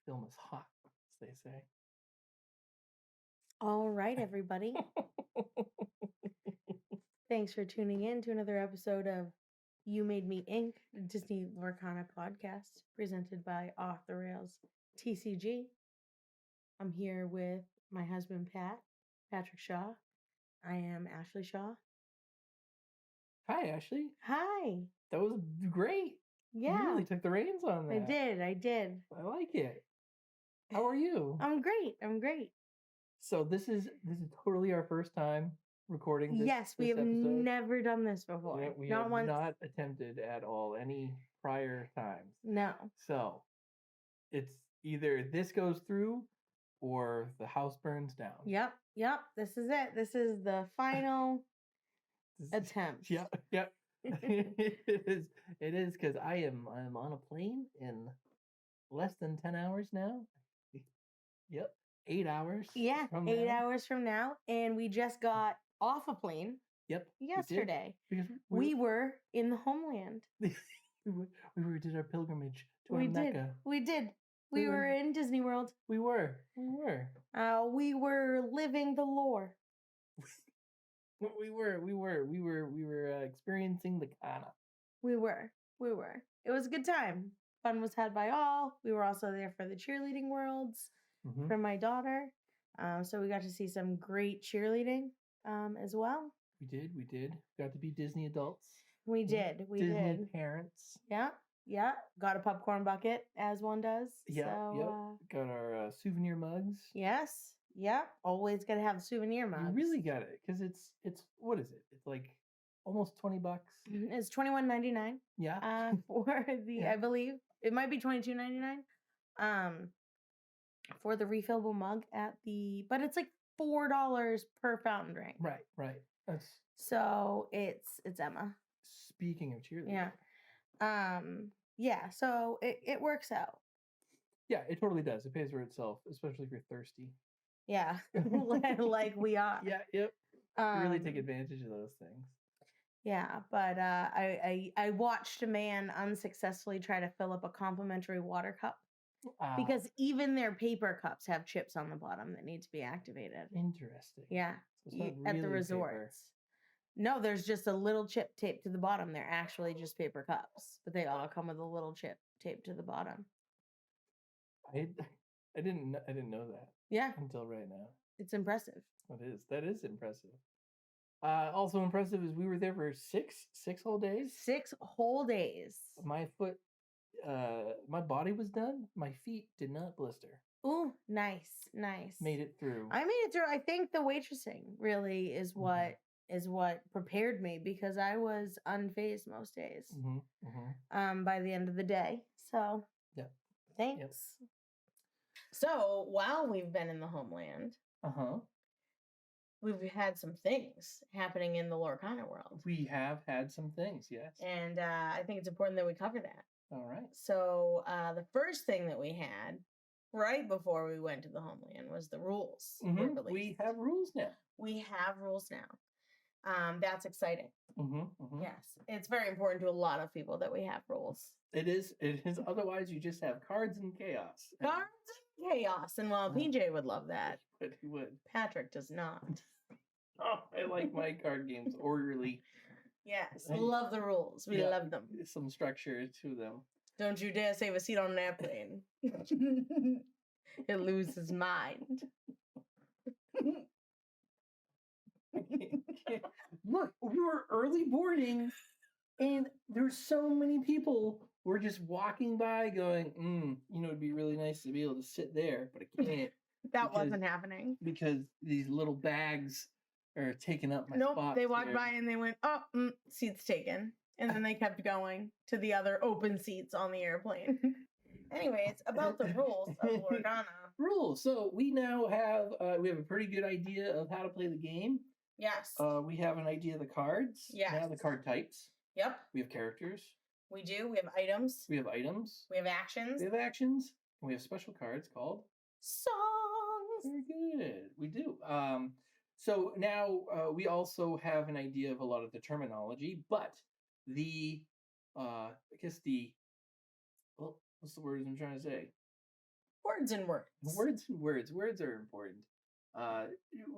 film is hot, as they say. All right, everybody. Thanks for tuning in to another episode of You Made Me Inc., the Disney Lorcana podcast, presented by Off the Rails TCG. I'm here with my husband, Patrick Shaw. I am Ashley Shaw. Hi, Ashley. Hi. That was great. Yeah. You really took the reins on that. I did. I like it. How are you? I'm great. So this is totally our first time recording this. Yes, we have episode. never done this before. Yeah, we not have once. not attempted at all any prior times. No. So it's either this goes through or the house burns down. Yep. This is it. This is the final attempt. Yep. It is because I'm on a plane in less than 10 hours now. Yep. 8 hours. Yeah, 8 hours from now. And we just got off a plane. Yep. Yesterday. Because we were in the homeland. we did our pilgrimage to our Mecca. We did. We were in Disney World. We were. We were living the lore. We were experiencing the Kana. We were. It was a good time. Fun was had by all. We were also there for the cheerleading worlds for my daughter. So we got to see some great cheerleading as well. We did. Got to be Disney adults. We did. Disney parents. Yeah. Got a popcorn bucket, as one does. Yep. Got our souvenir mugs. Yes. Yep. Always got to have souvenir mugs. You really got it, because it's what is it? It's like almost $20. It's $21.99. Yeah. For the I believe it might be $22.99. For the refillable mug but it's like $4 per fountain drink. Right. That's so it's Emma. Speaking of cheerleading. Yeah. So it works out. Yeah, it totally does. It pays for itself, especially if you're thirsty. Yeah, like we are. Yeah, yep. Really take advantage of those things. Yeah, but I watched a man unsuccessfully try to fill up a complimentary water cup because even their paper cups have chips on the bottom that need to be activated. Interesting. Yeah, so at the resorts. Paper. No, there's just a little chip taped to the bottom. They're actually just paper cups, but they all come with a little chip taped to the bottom. I didn't know that. Yeah. Until right now. It's impressive. That is impressive. Also impressive is we were there for six whole days. 6 whole days. My body was done. My feet did not blister. Ooh, nice. Made it through. I made it through. I think the waitressing really is what prepared me, because I was unfazed most days. By the end of the day. So yeah. Thanks. Yep. So while we've been in the homeland, we've had some things happening in the Lorcana world. We have had some things, yes. And I think it's important that we cover that. All right. So the first thing that we had right before we went to the homeland was the rules. We have rules now. That's exciting. Yes. It's very important to a lot of people that we have rules. It is. Otherwise, you just have cards and chaos. And well, PJ would love that. But he would. Patrick does not. Oh, I like my card games orderly. Yes. Love the rules. We love them. Some structure to them. Don't you dare save a seat on an airplane. He'll lose his mind. Look, we were early boarding, and there's so many people. We're just walking by going, it'd be really nice to be able to sit there, but I can't. That wasn't happening. Because these little bags are taking up my spot. Nope, they walked by and they went, seats taken. And then they kept going to the other open seats on the airplane. Anyway, it's about the rules of Lorcana. Rules. So we now have we have a pretty good idea of how to play the game. Yes. We have an idea of the cards. Yes. Now the card types. Yep. We have characters. We do. We have items. We have items. We have actions. We have actions. And we have special cards called songs. Very good. We do. So now we also have an idea of a lot of the terminology, but what's the word I'm trying to say? Words and words. Words and words. Words are important.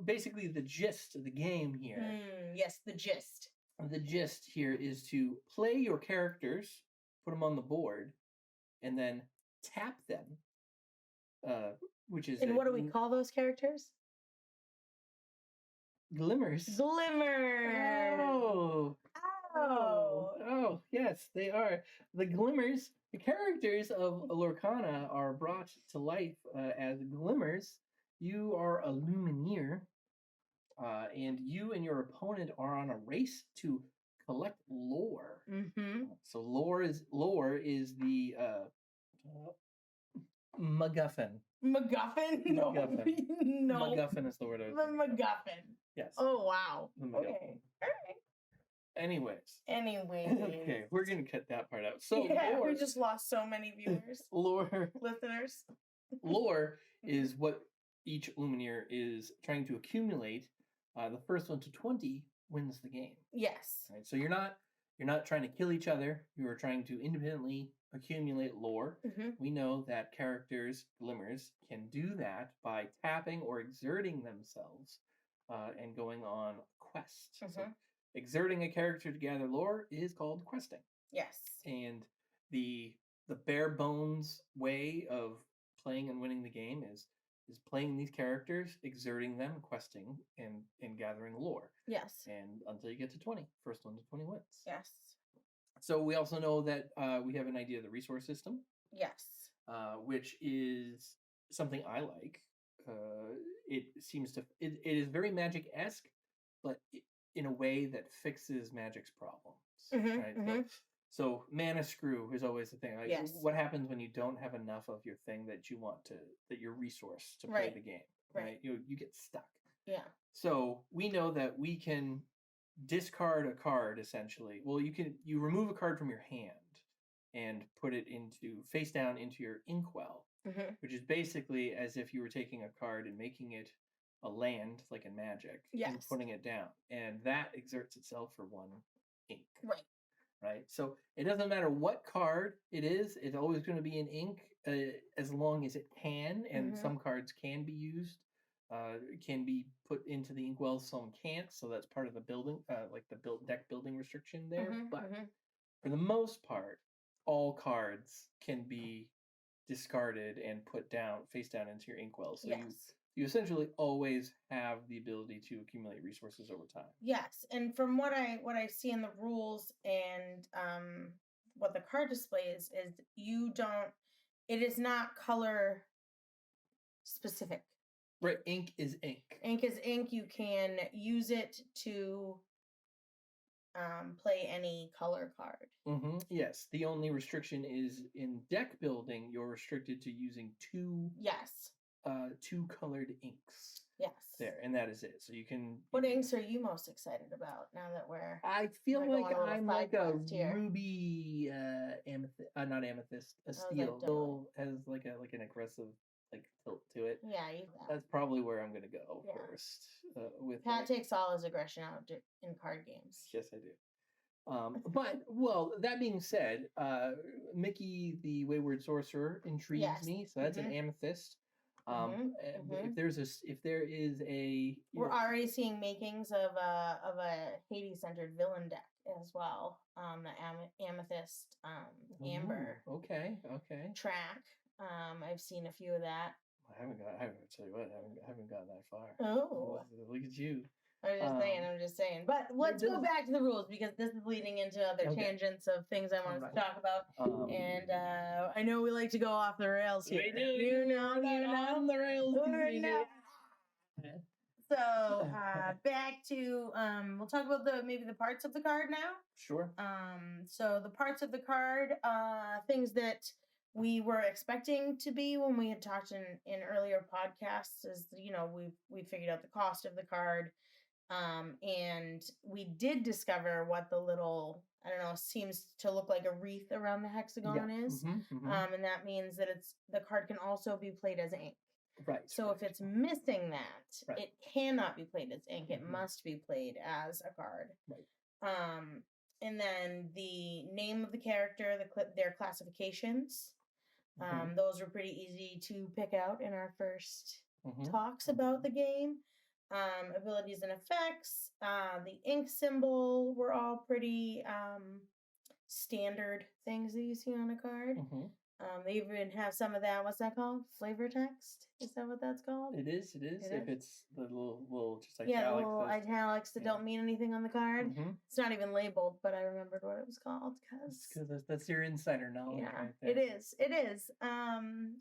Basically, the gist of the game here. Yes, the gist. The gist here is to play your characters, put them on the board, and then tap them. Which is. And what do we call those characters? Glimmers. Glimmers. Oh, yes, they are. The glimmers, the characters of Lorcana are brought to life as glimmers. You are a Lumineer, and you and your opponent are on a race to collect lore. So lore is the MacGuffin. MacGuffin? No. MacGuffin. No. MacGuffin is the word I was thinking of. MacGuffin. Yes. Oh, wow. The MacGuffin. Okay. All right. Anyways. Okay, we're going to cut that part out. So yeah, we just lost so many viewers. Lore. Listeners. Lore is what each Lumineer is trying to accumulate. The first one to 20 wins the game. Yes. Right? So you're not trying to kill each other. You are trying to independently accumulate lore. We know that characters, glimmers, can do that by tapping or exerting themselves and going on quest. So exerting a character to gather lore is called questing. Yes. And the bare bones way of playing and winning the game is playing these characters, exerting them, questing, and gathering lore. Yes. And until you get to 20. First one to 20 wins. Yes. So we also know that we have an idea of the resource system. Yes. Which is something I like. It is very Magic-esque, but in a way that fixes Magic's problems. Right? So mana screw is always the thing. Like, yes. What happens when you don't have enough of your thing that your resource to play the game? Right. You get stuck. Yeah. So we know that we can discard a card essentially. Well, you remove a card from your hand and put it face down into your inkwell, which is basically as if you were taking a card and making it a land, like in Magic, and putting it down, and that exerts itself for 1 ink. Right. So it doesn't matter what card it is; it's always going to be in ink as long as it can. And some cards can be used, can be put into the inkwell. Some can't. So that's part of the building, like the deck building restriction there. But for the most part, all cards can be discarded and put down face down into your inkwell. So you essentially always have the ability to accumulate resources over time. Yes, and from what I see in the rules and what the card displays is it is not color specific. Right, ink is ink. Ink is ink. You can use it to play any color card. Yes, the only restriction is in deck building. You're restricted to using two colored inks. Yes. There, and that is it. So you can. What inks are you most excited about now that we're? I feel like I'm like a ruby amethyst, not amethyst, a steel. Still has like an aggressive tilt to it. Yeah, that's probably where I'm gonna go first. With Pat takes all his aggression out in card games. Yes, I do. But that being said, Mickey the Wayward Sorcerer intrigues me. So that's an amethyst. If there is a, we're already seeing makings of a Hades centered villain deck as well. The amethyst amber. Okay. Track. I've seen a few of that. I haven't tell you what, I haven't gotten that far. Oh, look at you. I'm just saying. But let's go back to the rules because this is leading into other tangents of things I want to talk about. And I know we like to go off the rails here. We do. You know, on the rails. So back to we'll talk about maybe the parts of the card now. Sure. So the parts of the card, things that we were expecting to be when we had talked in earlier podcasts is, we figured out the cost of the card. And we did discover what the little, seems to look like a wreath around the hexagon is. And that means that the card can also be played as ink. Right. So if it's missing that, it cannot be played as ink. It must be played as a card. Right. And then the name of the character, their classifications, Those were pretty easy to pick out in our first talks about the game. Abilities and effects, the ink symbol were all pretty standard things that you see on a card. They even have some of that. What's that called? Flavor text? Is that what that's called? It is. If it's the little just italics. Yeah, little italics that don't mean anything on the card. It's not even labeled, but I remembered what it was called because that's your insider knowledge. Yeah, right there. It is.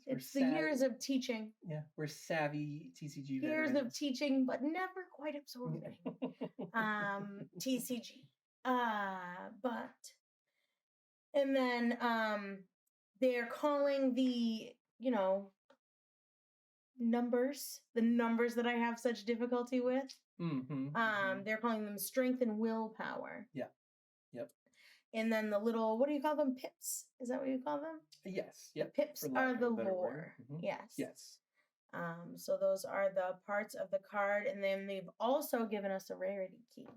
It's the years of teaching. Yeah, we're savvy TCG. Years of teaching, but never quite absorbing. TCG. And then they're calling the numbers that I have such difficulty with. They're calling them strength and willpower. Yeah. Yep. And then the little, what do you call them? Pips? Is that what you call them? Yes. Yep. The pips are the lore. Yes. So those are the parts of the card, and then they've also given us a rarity key,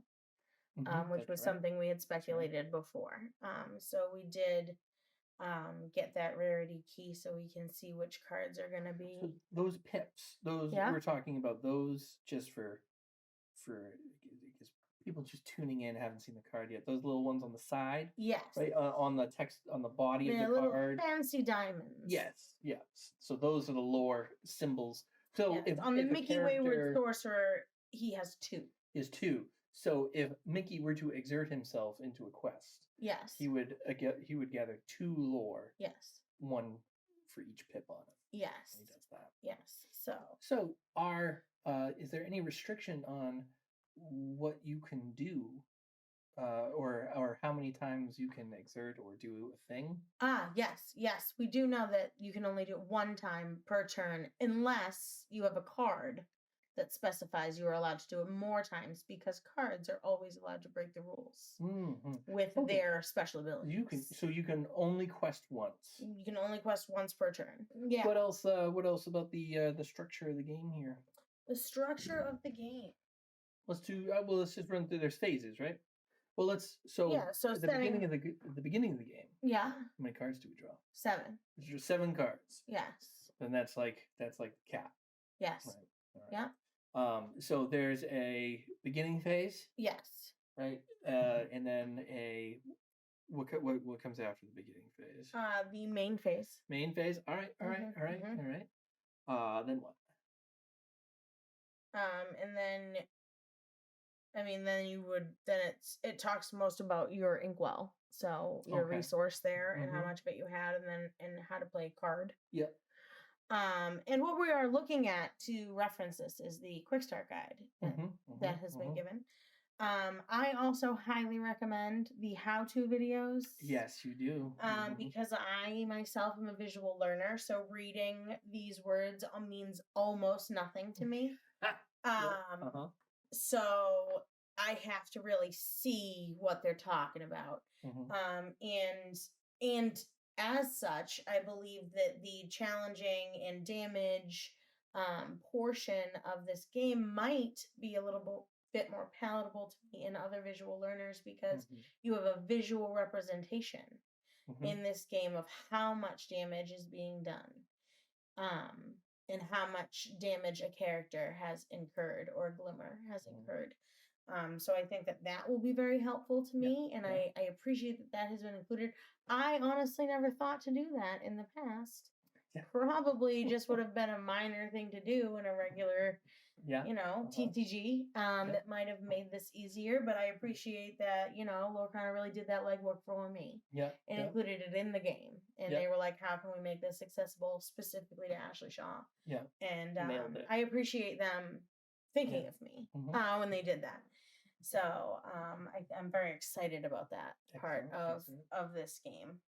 which was something we had speculated before. So we did get that rarity key so we can see which cards are going to be. So those pips, we're talking about those just for because people just tuning in haven't seen the card yet. Those little ones on the side. Yes. Right on the text on the body of the little card. Fancy diamonds. Yes. So those are the lore symbols. So if on the Mickey Wayward Sorcerer, he has two. Is two. So if Mickey were to exert himself into a quest, yes, he would gather two lore. Yes. One for each pip on it. Yes. He does that. Yes. So is there any restriction on what you can do, or how many times you can exert or do a thing? Yes. We do know that you can only do it one time per turn, unless you have a card that specifies you are allowed to do it more times, because cards are always allowed to break the rules with their special abilities. You can only quest once. You can only quest once per turn. Yeah. What else about the structure of the game here? The structure of the game. Let's just run through. There's phases, right? Well, at the beginning of the game. Yeah. How many cards do we draw? 7. There's 7 cards. Yes. And that's like the cap. Yes. Right. Yeah. So there's a beginning phase. Yes. Right. And then what comes after the beginning phase? The main phase. Main phase. All right. Then what? And then. It talks most about your inkwell, so your resource there and how much of it you had, and how to play a card. Yep. And what we are looking at to reference this is the Quick Start Guide that has been given. I also highly recommend the how-to videos. Yes, you do. Because I myself am a visual learner, so reading these words means almost nothing to me. So I have to really see what they're talking about. And as such, I believe that the challenging and damage portion of this game might be a little bit more palatable to me and other visual learners, because you have a visual representation in this game of how much damage is being done. And how much damage a character has incurred or a glimmer has incurred. So I think that will be very helpful to me, and I appreciate that has been included. I honestly never thought to do that in the past. Yeah. Probably just would have been a minor thing to do in a regular, TTG that might have made this easier, but I appreciate that, Lorcana really did that legwork for me. Yeah. And included it in the game. And they were like, how can we make this accessible specifically to Ashley Shaw? Yeah. And I appreciate them thinking of me when they did that. So I'm very excited about that part of this game.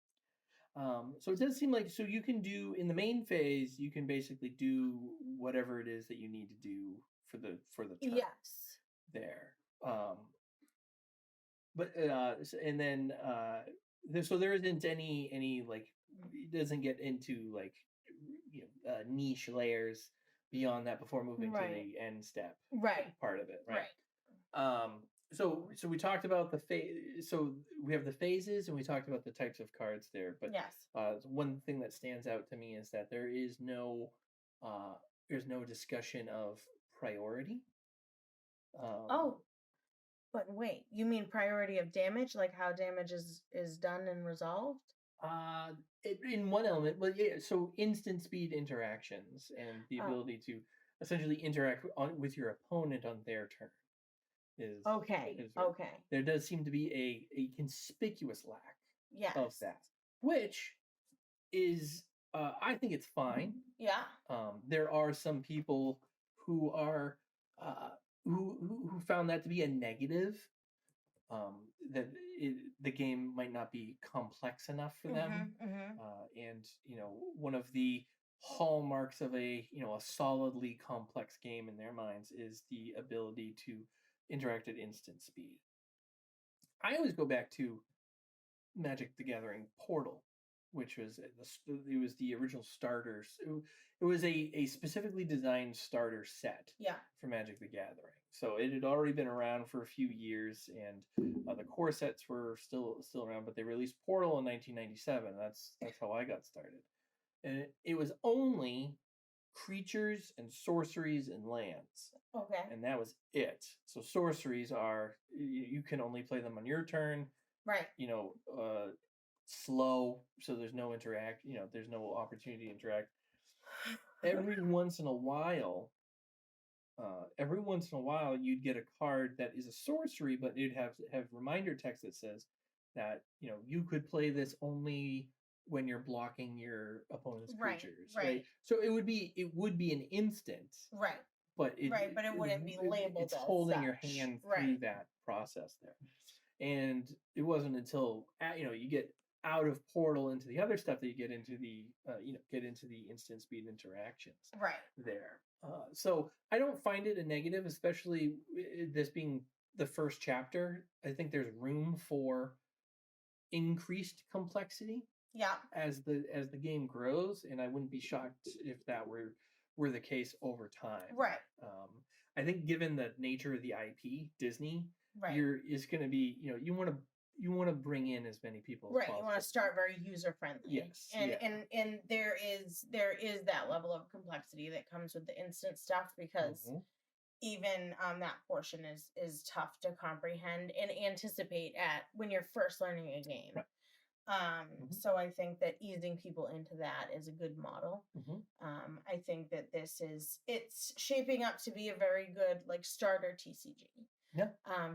So it does seem like, so you can do in the main phase, you can basically do whatever it is that you need to do for the turn. Yes. There. But and then so there isn't any like, it doesn't get into like niche layers beyond that before moving to the end step. Right. Part of it. Right. So we talked about so we have the phases and we talked about the types of cards there, but Yes. one thing that stands out to me is that uh, there's no discussion of priority. Oh, but wait, you mean priority of damage, like how damage is done and resolved? In one element, but yeah, so instant speed interactions and the Oh, ability to essentially interact with your opponent on their turn okay, is okay. there does seem to be a conspicuous lack of Yes. that, which is I think it's fine. Yeah. There are some people who are uh, who found that to be a negative. That the game might not be complex enough for them, and one of the hallmarks of a solidly complex game in their minds is the ability to interact at instant speed. I always go back to Magic the Gathering Portal, which was it was the original starters. It was a specifically designed starter set for Magic the Gathering. So it had already been around for a few years, and the core sets were still around. But they released Portal in 1997. That's how I got started, and it was only creatures and sorceries and lands. Okay. And that was it. So sorceries are you can only play them on your turn. Right. Slow, so there's no interact. There's no opportunity to interact. Every once in a while, you'd get a card that is a sorcery, but it'd have reminder text that says that you could play this only when you're blocking your opponent's creatures, right? So it would be an instant, right? But it wouldn't be labeled. It's holding such. your hand right. through that process there, and it wasn't until you get out of Portal into the other stuff that you get into the instant speed interactions there. So I don't find it a negative, especially this being the first chapter. I think there's room for increased complexity as the game grows, and I wouldn't be shocked if that were the case over time. I think given the nature of the IP, Disney, is going to be you want to bring in as many people as possible. You want to start very user friendly. Yes. And there is that level of complexity that comes with the instant stuff, because even that portion is tough to comprehend and anticipate at when you're first learning a game. Right. So I think that easing people into that is a good model. I think that it's shaping up to be a very good starter TCG. Yeah.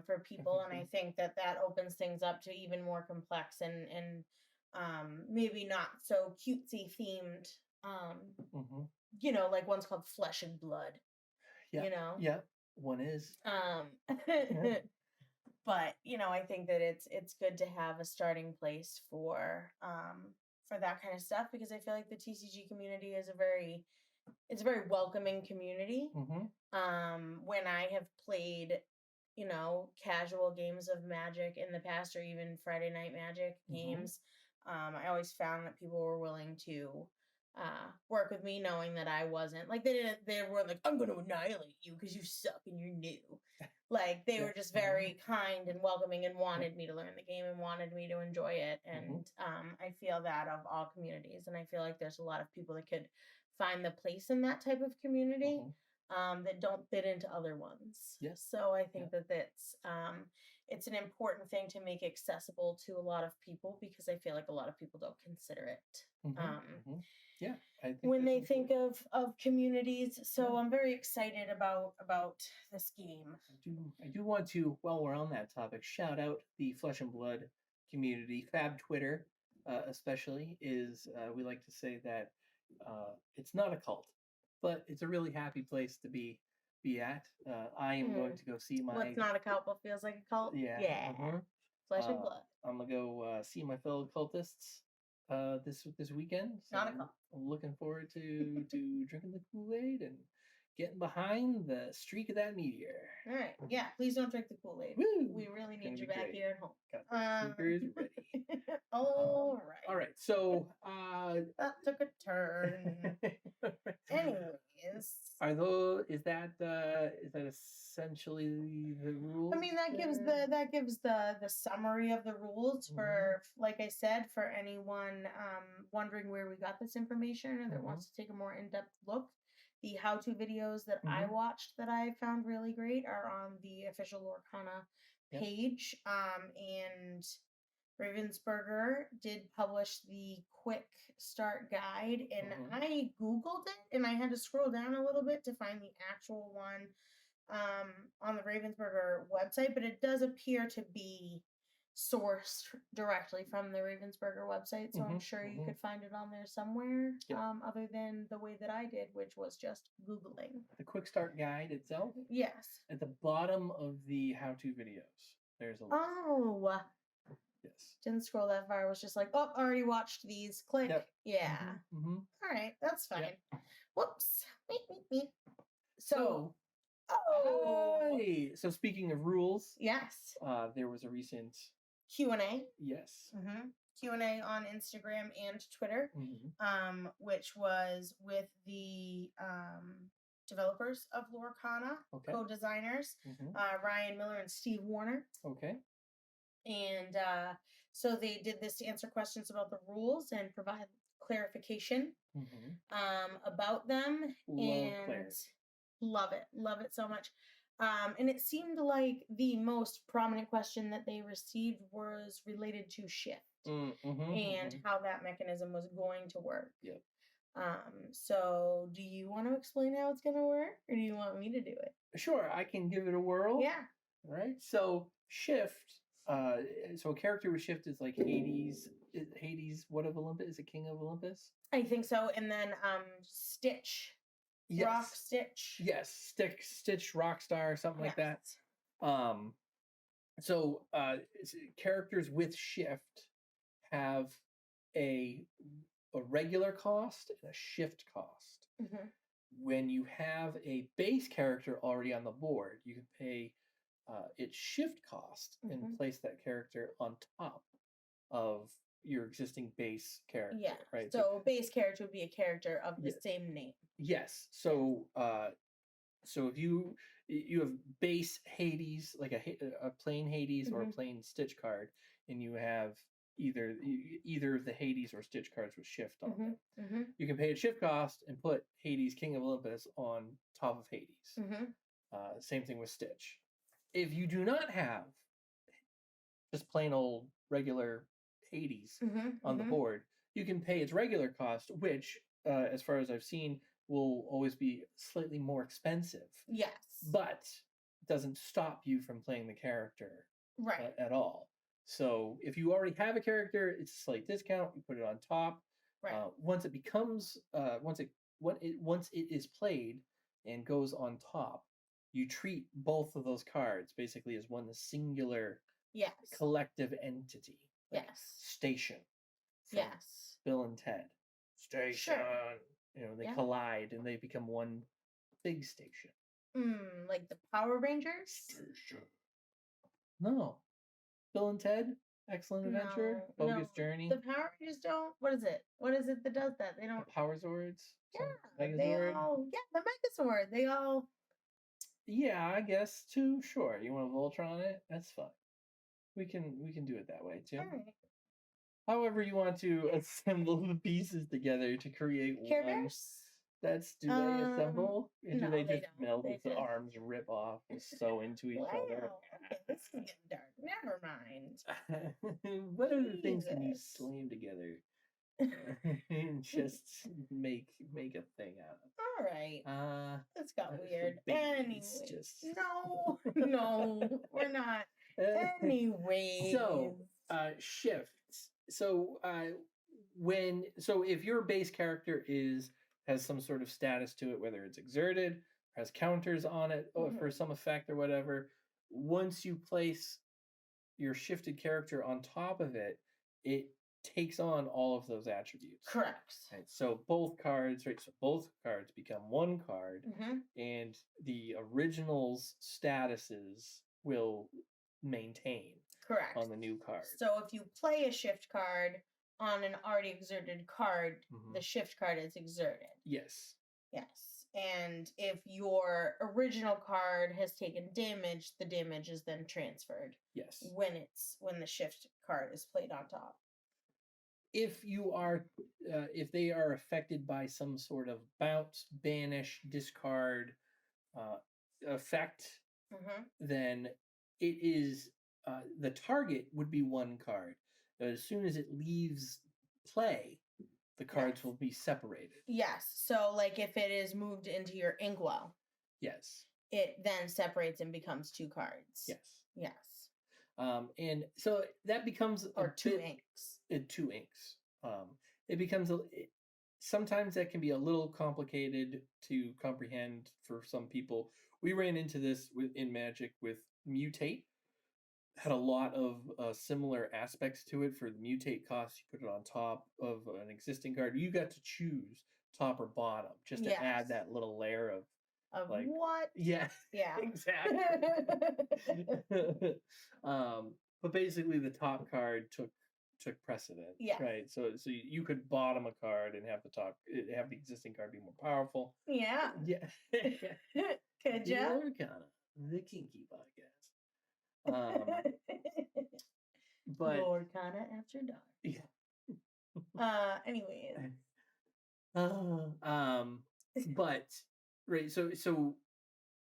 For people, and I think that opens things up to even more complex and maybe not so cutesy themed. Like one's called Flesh and Blood. Yeah. Yeah. One is. But I think that it's good to have a starting place for that kind of stuff, because I feel like the TCG community is a very welcoming community. When I have played casual games of Magic in the past, or even Friday Night Magic games, I always found that people were willing to work with me, knowing that I wasn't they were like, I'm going to annihilate you because you suck and you're new. They were just very kind and welcoming and wanted me to learn the game and wanted me to enjoy it. And I feel that of all communities, and I feel like there's a lot of people that could find the place in that type of community that don't fit into other ones. Yes. So I think that it's an important thing to make accessible to a lot of people, because I feel like a lot of people don't consider it. Yeah, I think when they think of communities. So I'm very excited about this game. I do want to, while we're on that topic, shout out the Flesh and Blood community. Fab Twitter, especially, is we like to say that it's not a cult, but it's a really happy place to be at. I am going to go see my. What's not a cult but feels like a cult? Yeah. Flesh and Blood. I'm gonna go see my fellow cultists this weekend. So not a cult. I'm looking forward to drinking the Kool-Aid and getting behind the streak of that meteor. All right. Yeah. Please don't drink the Kool-Aid. We really need you back here at home. Got the speakers ready. All right. All right. So that took a turn. Anyways, is that essentially the rules? I mean, that gives the summary of the rules for, like I said, for anyone wondering where we got this information or that wants to take a more in-depth look. The how-to videos that I watched that I found really great are on the official Lorcana page. And Ravensburger did publish the quick start guide, and I Googled it, and I had to scroll down a little bit to find the actual one on the Ravensburger website, but it does appear to be sourced directly from the Ravensburger website, so I'm sure you could find it on there somewhere, other than the way that I did, which was just Googling. The quick start guide itself? Yes. At the bottom of the how-to videos, there's a link. Oh. Yes. Didn't scroll that far. I was just like, oh, already watched these. Click. Yep. Yeah. All right. That's fine. Yep. Whoops. So. So speaking of rules. Yes. There was a recent Q&A. Yes. Q&A on Instagram and Twitter, which was with the developers of Lorcana, co-designers, Ryan Miller and Steve Warner. Okay. And so they did this to answer questions about the rules and provide clarification about them. Love it so much. And it seemed like the most prominent question that they received was related to shift and how that mechanism was going to work. Yep. So do you want to explain how it's going to work, or do you want me to do it? Sure, I can give it a whirl. Yeah. All right. So shift. So a character with shift is like Hades. Hades, what of Olympus? Is it King of Olympus? I think so. And then Stitch. Yes. Rock Stitch. Yes, Stitch Rockstar, something like that. So characters with shift have a regular cost and a shift cost. When you have a base character already on the board, you can pay its shift cost and place that character on top of your existing base character. Yeah. Right. So base character would be a character of the same name. Yes. So if you have base Hades, like a plain Hades or a plain Stitch card, and you have either of the Hades or Stitch cards with shift on them, you can pay a shift cost and put Hades King of Olympus on top of Hades. Same thing with Stitch. If you do not have just plain old regular Hades on the board, you can pay its regular cost, which, as far as I've seen, will always be slightly more expensive. Yes. But it doesn't stop you from playing the character at all. So if you already have a character, it's a slight discount. You put it on top. Right. Once it is played and goes on top, you treat both of those cards basically as one singular collective entity. Like Station. Yes. Bill and Ted. Station. Sure. They collide and they become one big station. Like the Power Rangers? Station. No. Bill and Ted? Excellent Adventure? Bogus Journey? The Power Rangers don't. What is it? What is it that does that? They don't. The Power Zords? Yeah. The Megazord. They all. Yeah, I guess too. Sure. You want to Voltron it? That's fine. We can do it that way too. All right. However you want to assemble the pieces together to create Care Bears? Do they assemble? And do they just don't. melt the arms, rip off, and sew into each other? Okay, this is getting dark. Never mind. What other things can you slam together and just make a thing out of? All right. This got weird. Anyway, no, we're not. Anyway. So, shifts. So, if your base character has some sort of status to it, whether it's exerted, or has counters on it for some effect or whatever, once you place your shifted character on top of it, it takes on all of those attributes. Correct. Right? So both cards, right? So both cards become one card, and the original's statuses will maintain. Correct. On the new card. So if you play a shift card on an already exerted card, the shift card is exerted. Yes. Yes. And if your original card has taken damage, the damage is then transferred. Yes. When the shift card is played on top. If they are affected by some sort of bounce, banish, discard effect, then it is the target would be one card. As soon as it leaves play, the cards will be separated. Yes. So, like if it is moved into your inkwell. Yes. It then separates and becomes two cards. Yes. Yes. And so that becomes two inks. Two inks. It becomes sometimes that can be a little complicated to comprehend for some people. We ran into this in Magic with Mutate. Had a lot of similar aspects to it. For the Mutate cost, you put it on top of an existing card. You got to choose top or bottom just to add that little layer of like what? Yeah. Yeah. Exactly. But basically the top card took precedent. Yeah. Right. So you could bottom a card and have the existing card be more powerful. Yeah. Yeah. Could you? Lorcana, the kinky podcast. But Lorcana after dark. Yeah. Anyways. But right, so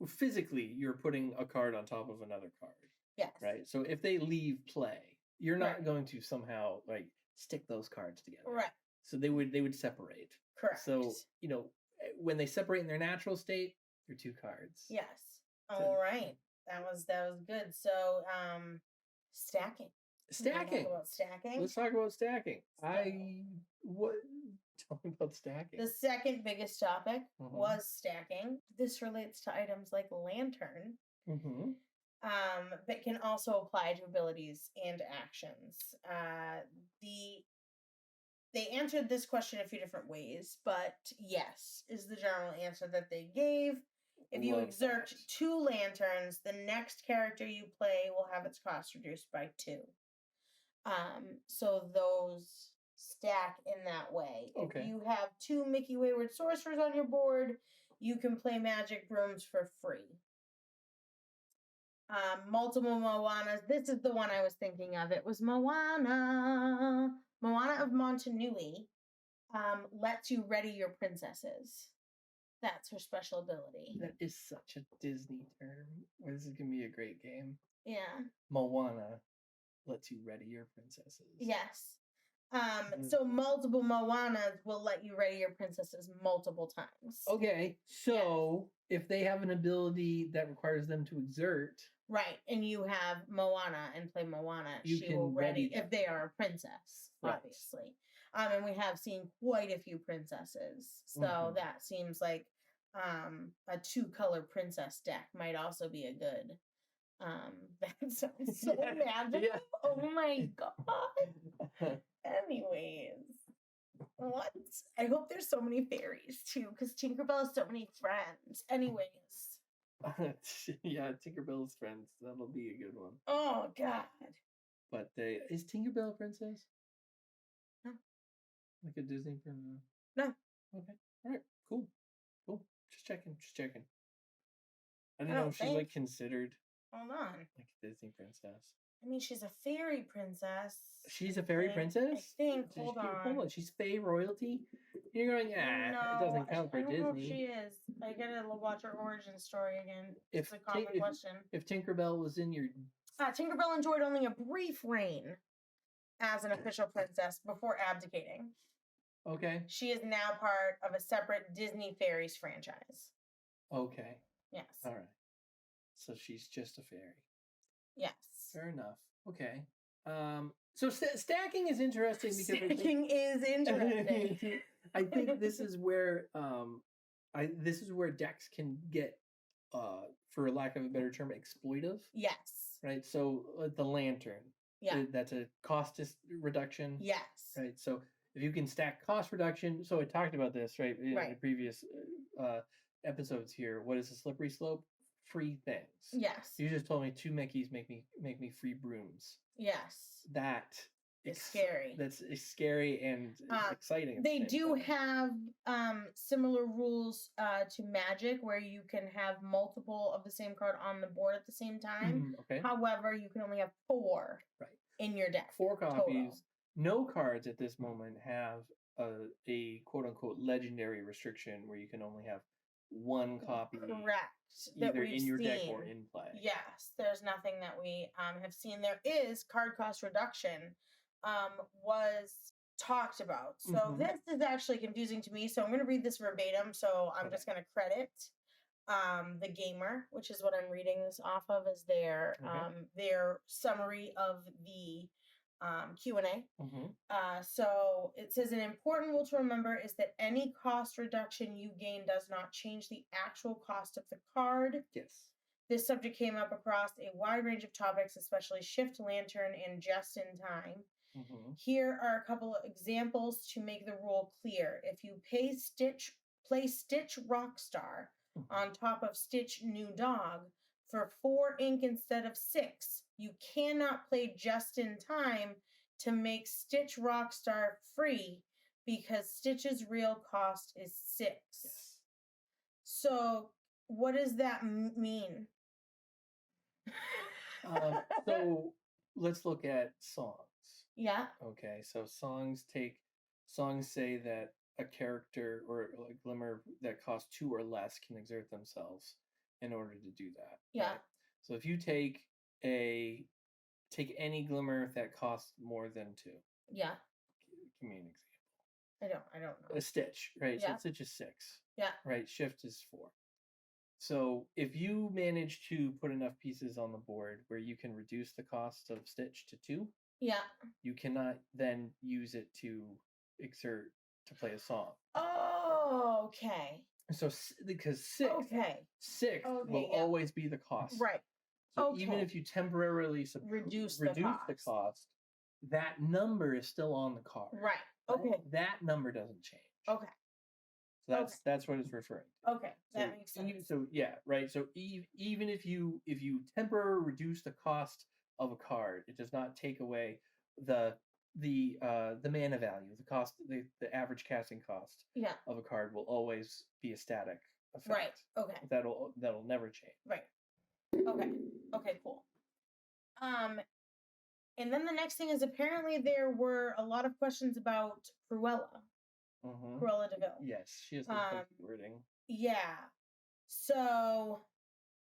physically you're putting a card on top of another card. Yes. Right. So if they leave play, you're not going to somehow like stick those cards together. Right. So they would separate. Correct. So when they separate in their natural state, they're two cards. Yes. All right. That was good. So stacking. Stacking. Let's talk about stacking. Tell me about stacking. The second biggest topic was stacking. This relates to items like Lantern, but can also apply to abilities and actions. They answered this question a few different ways, but yes is the general answer that they gave. If you exert 2 lanterns, the next character you play will have its cost reduced by 2. So those stack in that way. Okay. If you have 2 Mickey Wayward Sorcerers on your board, you can play Magic Brooms for free. Multiple Moanas. This is the one I was thinking of. It was Moana. Moana of Montanui lets you ready your princesses. That's her special ability. That is such a Disney term. This is going to be a great game. Yeah. Moana lets you ready your princesses. Yes. So multiple Moanas will let you ready your princesses multiple times. Okay. So if they have an ability that requires them to exert. Right. And you have Moana and play Moana. She will ready if they are a princess, obviously. And we have seen quite a few princesses. So that seems like a 2-color princess deck might also be a good. That sounds so magical. Yeah. Oh my god. Anyways. What? I hope there's so many fairies too, because Tinkerbell has so many friends. Anyways. Yeah, Tinkerbell's friends. That'll be a good one. Oh god. But is Tinkerbell a princess? No. Like a Disney princess? No. Okay. Alright, cool. Just checking. I didn't know if she's like considered hold on. Like a Disney princess. I mean, she's a fairy princess. She's a fairy princess? I think. Hold on. She's fae royalty? You're going, it doesn't count for Disney. I don't know if she is. I gotta watch her origin story again. It's a common question. If Tinkerbell was in your... Tinkerbell enjoyed only a brief reign as an official princess before abdicating. Okay. She is now part of a separate Disney Fairies franchise. Okay. Yes. All right. So she's just a fairy. Yes. Fair enough. Okay. So stacking is interesting because stacking is interesting. I think this is where decks can get, for lack of a better term, exploitive. Yes. Right. So the lantern. Yeah. That's a cost reduction. Yes. Right. So if you can stack cost reduction, so I talked about this right in the previous episodes here. What is a slippery slope? Free things. Yes. You just told me 2 Mickeys make me free brooms. Yes. That is scary. That's scary and exciting. They do have similar rules to Magic, where you can have multiple of the same card on the board at the same time. Okay. However, you can only have 4 in your deck. 4 copies. Total. No cards at this moment have a quote unquote legendary restriction where you can only have 1 copy. Correct. Either in your deck or in play. Yes, there's nothing that we have seen. There is card cost reduction was talked about. So this is actually confusing to me. So I'm going to read this verbatim. So I'm just going to credit the Gamer, which is what I'm reading this off of, as their summary of the Q&A. So it says, an important rule to remember is that any cost reduction you gain does not change the actual cost of the card. Yes. This subject came up across a wide range of topics, especially Shift Lantern and Just in Time. Here are a couple of examples to make the rule clear. If you play Stitch Rockstar on top of Stitch New Dog for 4 ink instead of 6, you cannot play Just in Time to make Stitch Rockstar free because Stitch's real cost is 6. Yes. So what does that mean? So let's look at songs. Yeah. Okay, so songs say that a character or a glimmer that costs 2 or less can exert themselves in order to do that. Yeah. Right? So if you take any glimmer that costs more than 2. Yeah. Give me an example. I don't know. A Stitch, right? Yeah. So Stitch is 6. Yeah. Right. Shift is 4. So if you manage to put enough pieces on the board where you can reduce the cost of Stitch to 2, yeah, you cannot then use it to play a song. Oh, okay. So because 6 will always be the cost. Right. So even if you temporarily reduce the cost, that number is still on the card. Right. Okay. That number doesn't change. Okay. So that's what it's referring to. Okay, that makes sense. So yeah, right. So even if you temporarily reduce the cost of a card, it does not take away the mana value. The cost, the average casting cost of a card will always be a static effect. Right. Okay. That'll never change. Right. Okay. Okay. Cool. And then the next thing is, apparently there were a lot of questions about Cruella. Cruella de Vil. Yes, she has the wording. Yeah. So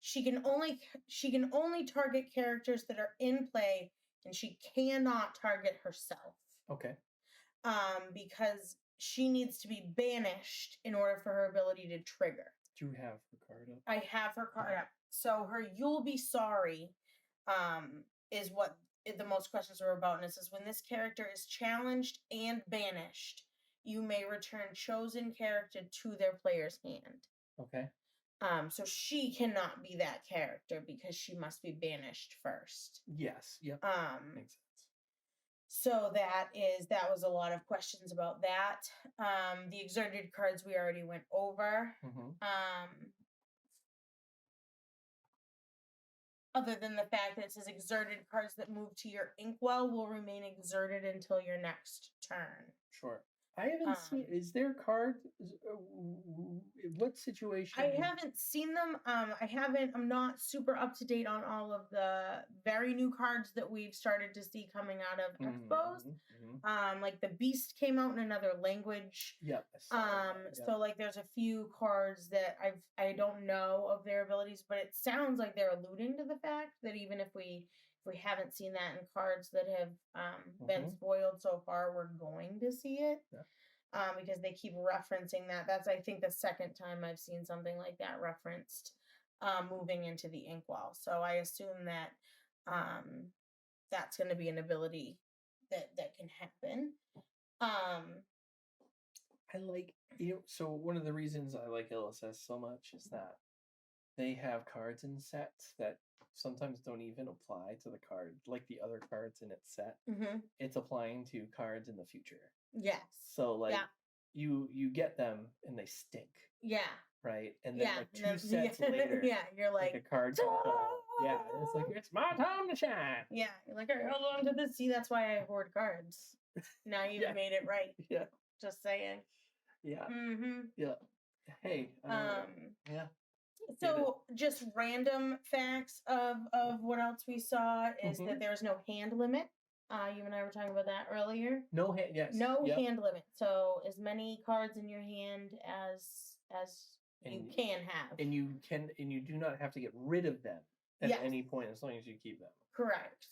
she can only target characters that are in play, and she cannot target herself. Okay. Because she needs to be banished in order for her ability to trigger. Do you have her card up? I have her card up. So her "You'll Be Sorry" is what the most questions are about, and it says, when this character is challenged and banished, you may return chosen character to their player's hand. Okay. So she cannot be that character because she must be banished first. Yes. Yep. Makes sense. So that was a lot of questions about that. The exerted cards we already went over. Other than the fact that it says exerted cards that move to your inkwell will remain exerted until your next turn. Sure. I haven't seen. Is there cards? What situation? I haven't seen them. I'm not super up to date on all of the very new cards that we've started to see coming out of expos. Like the Beast came out in another language. Yep. So like there's a few cards that I don't know of their abilities, but it sounds like they're alluding to the fact that even if we haven't seen that in cards that have been spoiled so far, we're going to see it. Yeah. Because they keep referencing that. That's, I think, the second time I've seen something like that referenced moving into the inkwell. So I assume that that's going to be an ability that can happen. I like, so one of the reasons I like LSS so much is that they have cards in sets that sometimes don't even apply to the card, like the other cards in its set. Mm-hmm. It's applying to cards in the future. Yes. So like you get them and they stink. Yeah. Right? And then like two sets later, you're like a card comes out. Yeah, and it's like, it's my time to shine. Yeah, you're like, I hold on to this. See, that's why I hoard cards. Now you've made it right. Yeah. Just saying. Yeah. Mm-hmm. Yeah. Hey. Yeah. So just random facts of what else we saw is that there's no hand limit. You and I were talking about that earlier. No hand. Yes. No hand limit. So as many cards in your hand as you can have. And you do not have to get rid of them at any point as long as you keep them. Correct.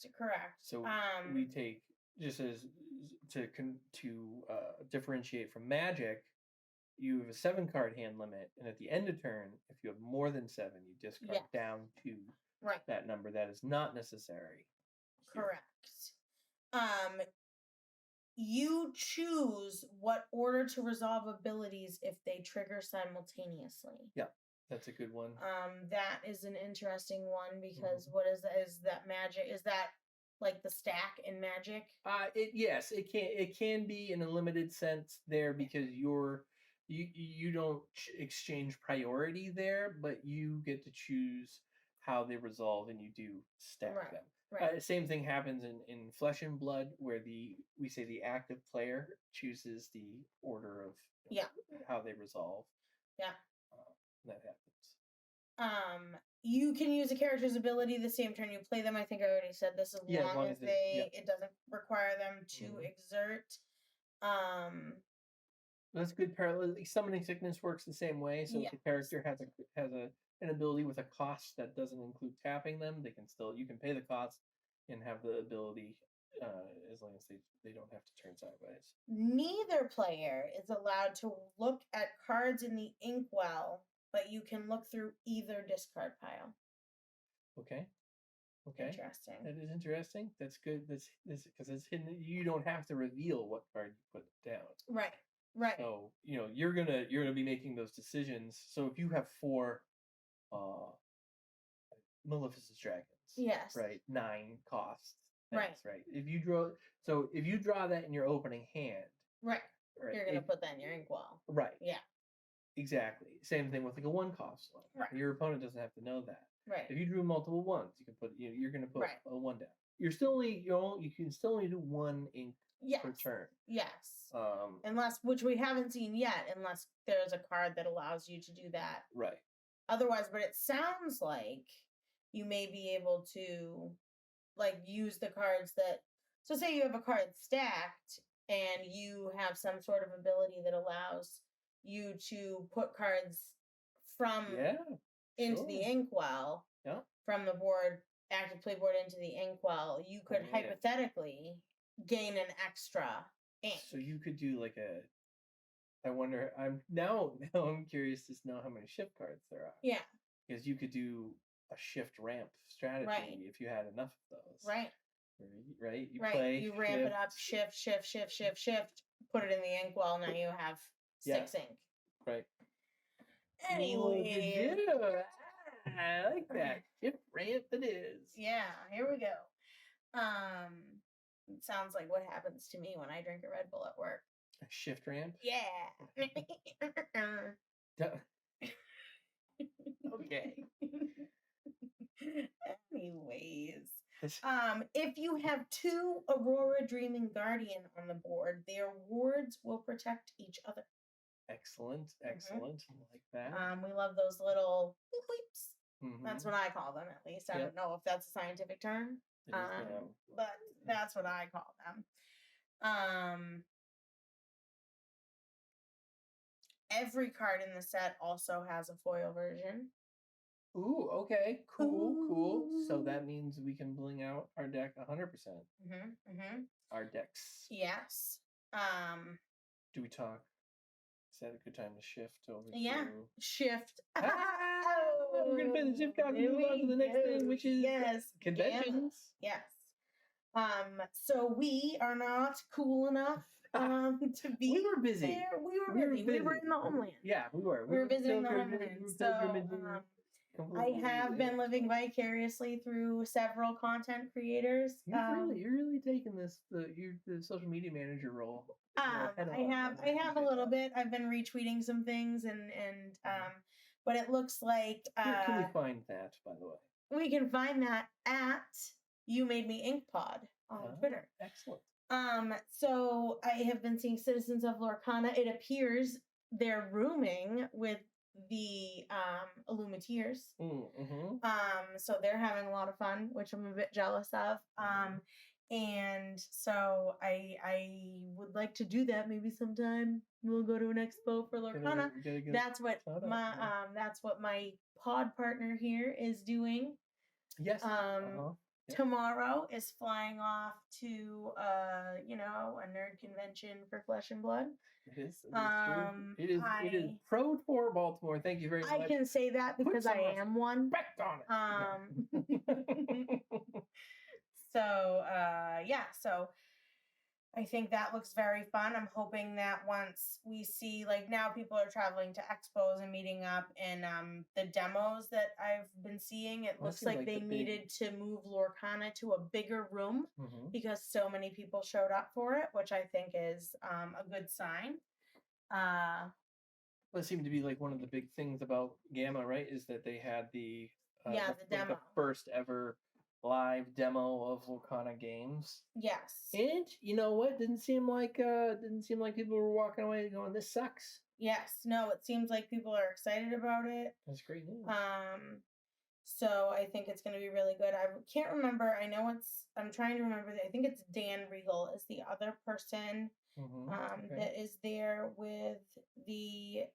So we take just as to differentiate from Magic. You have a 7-card hand limit, and at the end of turn, if you have more than 7, you discard down to that number. That is not necessary. Correct. You choose what order to resolve abilities if they trigger simultaneously. Yeah, that's a good one. That is an interesting one because what is that? Is that Magic? Is that like the stack in Magic? Yes, it can be in a limited sense there because you don't exchange priority there, but you get to choose how they resolve, and you do stack them. Right. Same thing happens in Flesh and Blood, where we say the active player chooses the order of how they resolve. Yeah, that happens. You can use a character's ability the same turn you play them. I think I already said this. As long as it doesn't require them to exert. That's good parallel. Summoning Sickness works the same way. So if the character has an ability with a cost that doesn't include tapping them, you can pay the cost and have the ability as long as they don't have to turn sideways. Neither player is allowed to look at cards in the inkwell, but you can look through either discard pile. Okay. Interesting. That is interesting. That's good. That's because it's hidden. You don't have to reveal what card you put down. Right. So you're gonna be making those decisions. So if you have 4 Maleficent dragons, right, 9 costs, right. If you draw that in your opening hand, right, you're gonna put that in your inkwell, right? Yeah, exactly. Same thing with like a 1 cost one. Right. Your opponent doesn't have to know that. Right. If you drew multiple 1s, you can put you're gonna put a 1 down. You can still only do 1 ink per turn. Yes. Unless, which we haven't seen yet, unless there's a card that allows you to do that. Right. Otherwise, but it sounds like you may be able to, like, use the cards that. So, say you have a card stacked, and you have some sort of ability that allows you to put cards from into the inkwell. Yeah. From the active play board into the inkwell, you could hypothetically gain an extra ink. So you could do like I wonder. I'm curious to know how many shift cards there are. Yeah. Because you could do a shift ramp strategy if you had enough of those. Right. Right. You ramp it up. Shift. Put it in the inkwell. Now you have 6 ink. Right. Anyway. I like that. Shift ramp it is. Yeah. Here we go. It sounds like what happens to me when I drink a Red Bull at work. A shift ramp? Yeah. Okay. Anyways. If you have 2 Aurora Dreaming Guardian on the board, their wards will protect each other. Excellent. I like that. We love those little bleeps. That's what I call them, at least. I don't know if that's a scientific term. But that's what I call them. Every card in the set also has a foil version. Ooh, okay. Cool. So that means we can bling out our deck 100%. Our decks. Yes. Do we talk? Is that a good time to shift over to... Shift. We're going to play the shift card and move on to the next thing, which is conventions. Yes. So we are not cool enough to be. We were busy. There. We were busy. We were in the homeland. Yeah, we were. We were visiting the homeland. So I have been living vicariously through several content creators. You're really taking the social media manager role. I have a little bit. I've been retweeting some things and but it looks like where can we find that, by the way? We can find that at You Made Me Ink Pod on Twitter. Excellent. So I have been seeing Citizens of Lorcana. It appears they're rooming with the Illumineers. So they're having a lot of fun, which I'm a bit jealous of. And so I would like to do that. Maybe sometime we'll go to an expo for Lorcana. That's what my pod partner here is doing. Yes. Tomorrow is flying off to a nerd convention for Flesh and Blood. It is true. It is pro for Baltimore. Thank you very much. I can say that because I am one. On it. So I think that looks very fun. I'm hoping that once we see, like, now people are traveling to expos and meeting up, and the demos that I've been seeing, it looks like they needed to move Lorcana to a bigger room because so many people showed up for it, which I think is a good sign. That seemed to be like one of the big things about Gamma, right? Is that they had the demo, the first ever live demo of Lorcana games. Yes. And you know what? Didn't seem like people were walking away going, "This sucks." Yes. No, it seems like people are excited about it. That's great news. So I think it's going to be really good. I can't remember. I'm trying to remember. I think it's Dan Regal is the other person that is there with the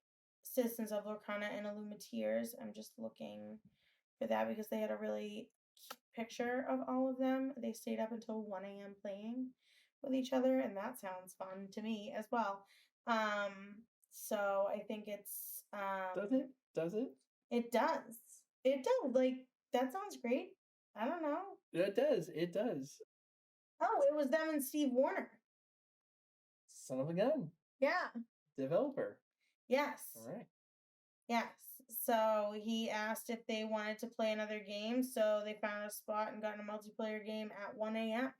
Citizens of Lorcana and Illumineers. I'm just looking for that because they had a really picture of all of them. They stayed up until 1 a.m. playing with each other, and that sounds fun to me as well. So I think it's Does it? It does. Like, that sounds great. I don't know. It does. Oh, it was them and Steve Warner. Son of a gun. Yeah. Developer. Yes. All right. Yes. So he asked if they wanted to play another game, so they found a spot and got in a multiplayer game at 1 a.m.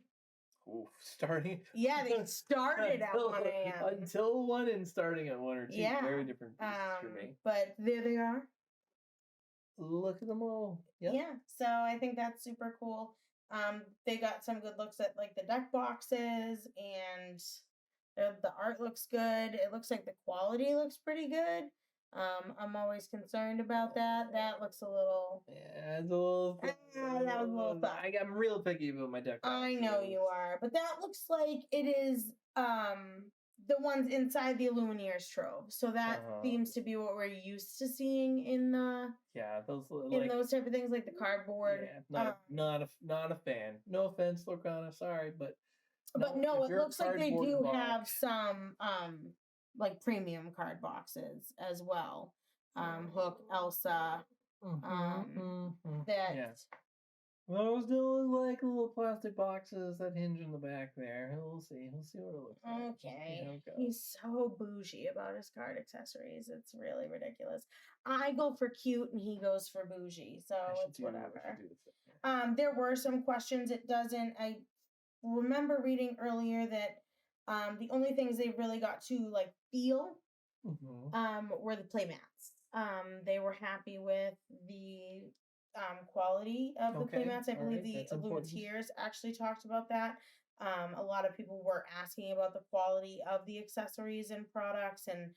Ooh, starting? Yeah, they started at 1 a.m. Until 1 and starting at 1 or 2. Yeah. Very different pieces for me. But there they are. Look at them all. Yep. Yeah, so I think that's super cool. They got some good looks at, like, the deck boxes, and the art looks good. It looks like the quality looks pretty good. I'm always concerned about that. That looks a little... Yeah, it's a little... that was a little tough. I'm real picky about my deck boxes. I know you are, but that looks like it is the ones inside the Illumineers trove. So that seems to be what we're used to seeing in the... Yeah, those type of things, like the cardboard. Yeah, not a fan. No offense, Lorcana, sorry, but no, it looks like they do have some like premium card boxes as well. Hook, Elsa, that. Yeah. Those do look like little plastic boxes that hinge in the back there. We'll see what it looks like. Okay. He's so bougie about his card accessories. It's really ridiculous. I go for cute and he goes for bougie, so it's whatever. There were some questions. I remember reading earlier that the only things they really got to, like, feel were the playmats. They were happy with the quality of the playmats. I believe the Illumineers actually talked about that. A lot of people were asking about the quality of the accessories and products, and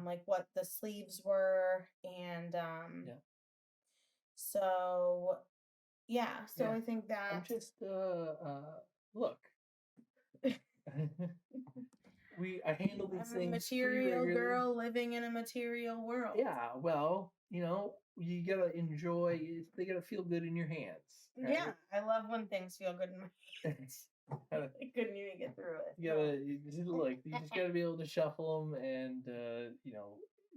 like what the sleeves were, and so I think that I'm just look. I handle these things. I'm a material girl living in a material world. Yeah, well, you gotta enjoy. They gotta feel good in your hands. Right? Yeah, I love when things feel good in my hands. I couldn't even get through it. You just gotta be able to shuffle them, and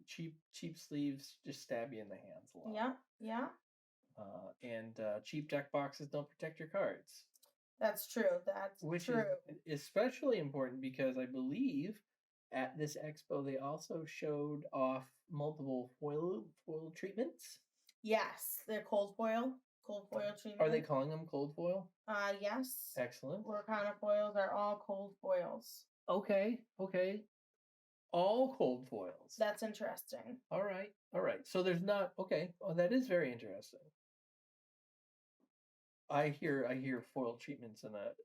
cheap sleeves just stab you in the hands a lot. Yeah. And cheap deck boxes don't protect your cards. That's true. Which is especially important because I believe at this expo they also showed off multiple foil treatments. Yes, they're cold foil treatment. Are they calling them cold foil? Yes. Excellent. Lorcana foils are all cold foils. Okay. All cold foils. That's interesting. All right. So there's not that is very interesting. I hear foil treatments in that.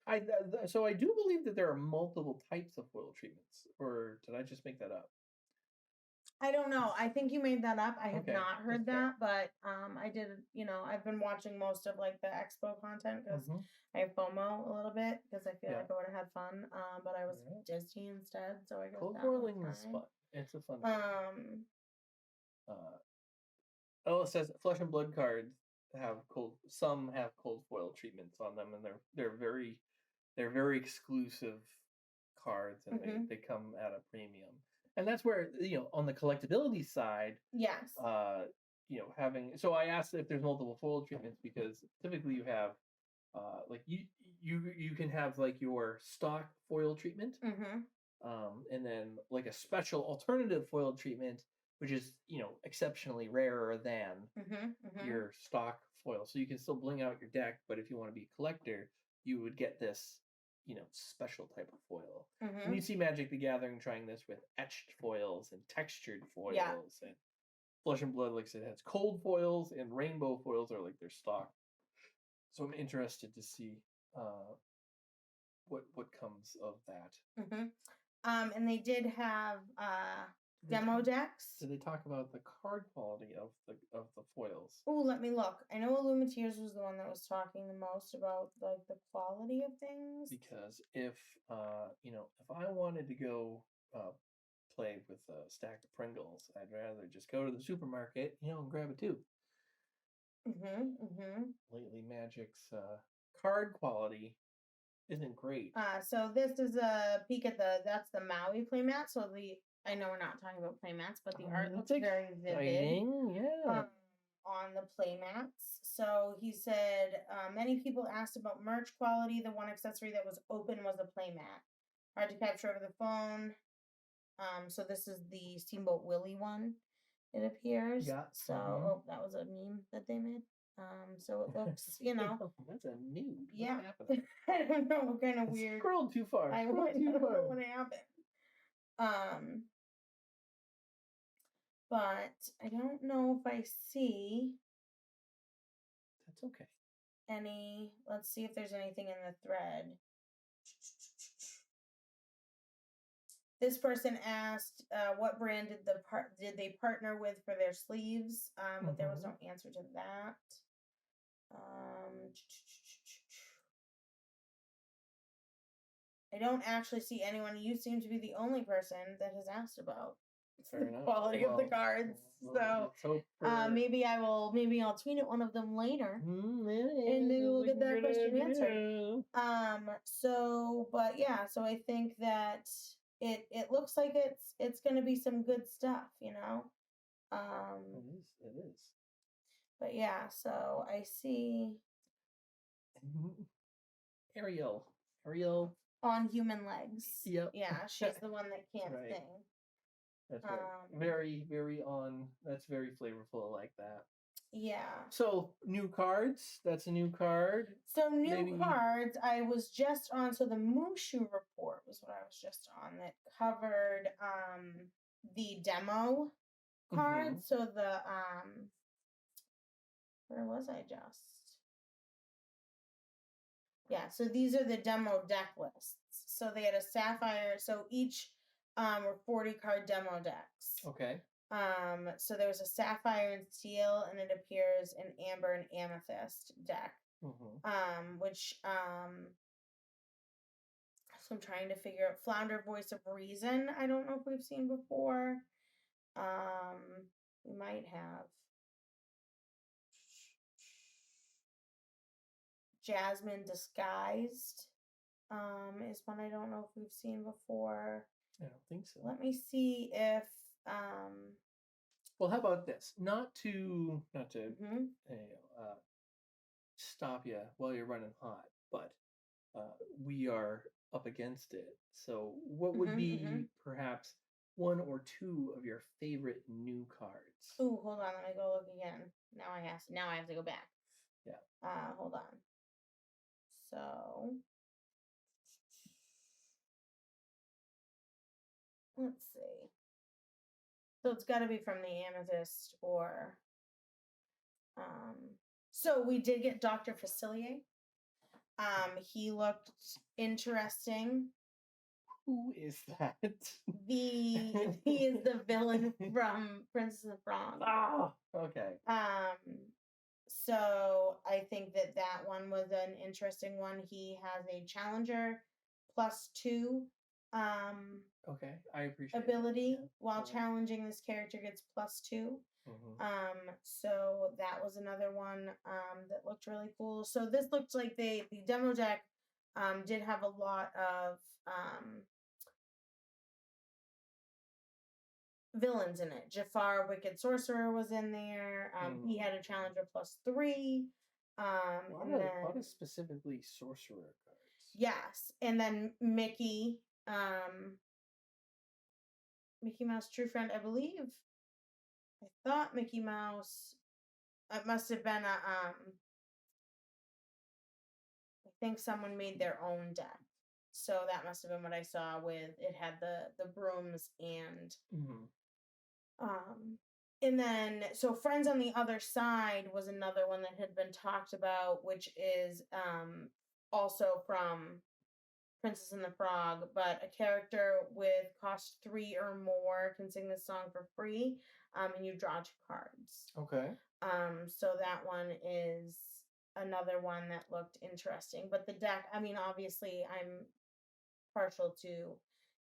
So I do believe that there are multiple types of foil treatments, or did I just make that up? I don't know. I think you made that up. I have not heard fair. that, but I did. I've been watching most of like the expo content because I have FOMO a little bit because I feel like I would have had fun. But I was Disney instead, so I guess cold that foiling was is fun. It's a fun. It says Flesh and Blood cards have some have cold foil treatments on them, and they're very exclusive cards, and they come at a premium. And that's where on the collectability side, yes, having I asked if there's multiple foil treatments because typically you have like you can have like your stock foil treatment, and then like a special alternative foil treatment, which is exceptionally rarer than your stock foil. So you can still bling out your deck, but if you want to be a collector, you would get this special type of foil. And you see Magic the Gathering trying this with etched foils and textured foils, and Flesh and Blood, like I said, has cold foils, and rainbow foils are like their stock. So I'm interested to see what comes of that. And they did have demo decks. Did they talk about the card quality of the foils? Oh, let me look. I know Illumineers was the one that was talking the most about like the quality of things. Because if if I wanted to go play with a stack of Pringles, I'd rather just go to the supermarket, and grab a tube. Lately, Magic's card quality isn't great. So this is a peek at that's the Maui playmat. So I know we're not talking about playmats, but the art looks very vivid. Yeah. On the playmats. So he said, many people asked about merch quality. The one accessory that was open was a playmat. Hard to capture over the phone. So this is the Steamboat Willie one, it appears. Yeah. So that was a meme that they made. So it looks, That's a nude. Yeah. I don't know what kind of weird. Scrolled too far. I don't know what happened. But I don't know if I see. That's okay. Let's see if there's anything in the thread. This person asked, what brand did they partner with for their sleeves? But there was no answer to that. I don't actually see anyone. You seem to be the only person that has asked about the quality of the cards. So maybe I'll tweet at one of them later, and maybe we'll get that question answered. So I think that it looks like it's going to be some good stuff, It is. But yeah, so I see Ariel on human legs. Yep. Yeah, she's the one that can't sing. That's right. Very, very on. That's very flavorful. I like that. Yeah. So new cards. That's a new card. So cards. I was just on. So the Mushu report was what I was just on. That covered the demo cards. So the where was I just? Yeah. So these are the demo deck lists. So they had a sapphire. So each were 40 card demo decks. Okay. So there was a sapphire and steel, and it appears an amber and amethyst deck. Which so I'm trying to figure out Flounder Voice of Reason. I don't know if we've seen before. We might have. Jasmine Disguised is one I don't know if we've seen before. I don't think so. Let me see if well, how about this? Not to stop you while you're running hot, but we are up against it. So what would be perhaps one or two of your favorite new cards. Ooh, hold on. Let me go look again. Now I have to go back. Yeah. Hold on. So let's see. So it's got to be from the Amethyst or. So we did get Dr. Facilier. He looked interesting. Who is that? He is the villain from Princess and the Frog. Oh, okay. So I think that one was an interesting one. He has a Challenger +2 okay, I appreciate ability that. Yeah. while challenging this character gets +2. So that was another one that looked really cool. So this looked like the demo deck did have a lot of villains in it. Jafar, Wicked Sorcerer, was in there. He had a Challenger +3. A lot of specifically sorcerer cards. Yes, and then Mickey, Mickey Mouse True Friend, I believe. I thought Mickey Mouse. It must have been I think someone made their own deck. So that must have been what I saw with it had the brooms and and then so Friends on the Other Side was another one that had been talked about, which is also from Princess and the Frog, but a character with cost 3 or more can sing this song for free, and you draw 2 cards. Okay. So that one is another one that looked interesting. But the deck, I mean, obviously, I'm partial to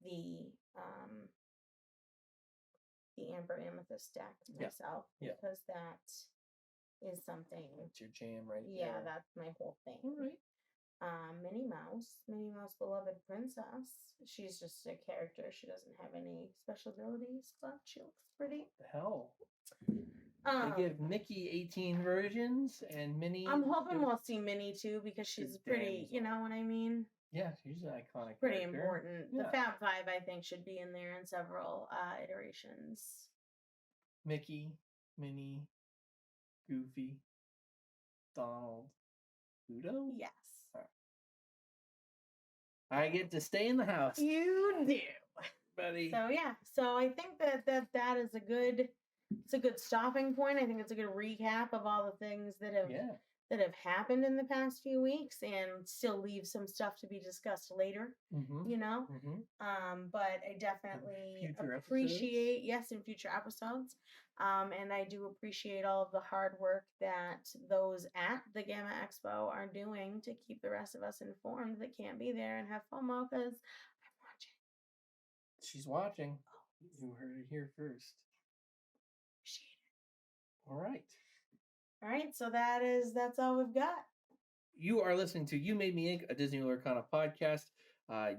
the Amber Amethyst deck myself because that is something. It's your jam, right? Yeah, that's my whole thing. All right. Minnie Mouse, beloved princess. She's just a character. She doesn't have any special abilities, but she looks pretty. The hell. They give Mickey 18 versions and Minnie. I'm hoping we'll see Minnie too because she's pretty. You know what I mean? Yeah, she's an iconic. Pretty character. important. Yeah. The Fab Five, I think, should be in there in several iterations. Mickey, Minnie, Goofy, Donald, Pluto? Yes. I get to stay in the house. You do. Buddy. So yeah. So I think that is a good stopping point. I think it's a good recap of all the things that have happened in the past few weeks and still leave some stuff to be discussed later. You know? But I definitely appreciate in future episodes. And I do appreciate all of the hard work that those at the Gamma Expo are doing to keep the rest of us informed that can't be there and have FOMO because I'm watching. She's watching. You heard it here first. Appreciate it. All right. So that's all we've got. You are listening to You Made Me Inc., a Disney Lorcana podcast.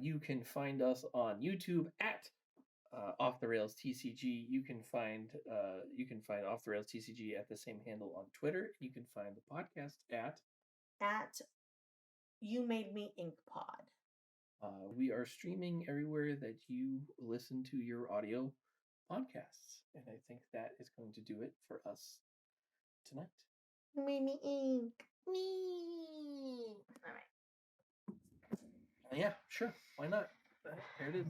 You can find us on YouTube at Off the Rails TCG. You can find Off the Rails TCG at the same handle on Twitter. You can find the podcast at You Made Me Inc. Pod. We are streaming everywhere that you listen to your audio podcasts, and I think that is going to do it for us tonight. You Made Me Inc. Me. All right. Yeah, sure. Why not? There it is.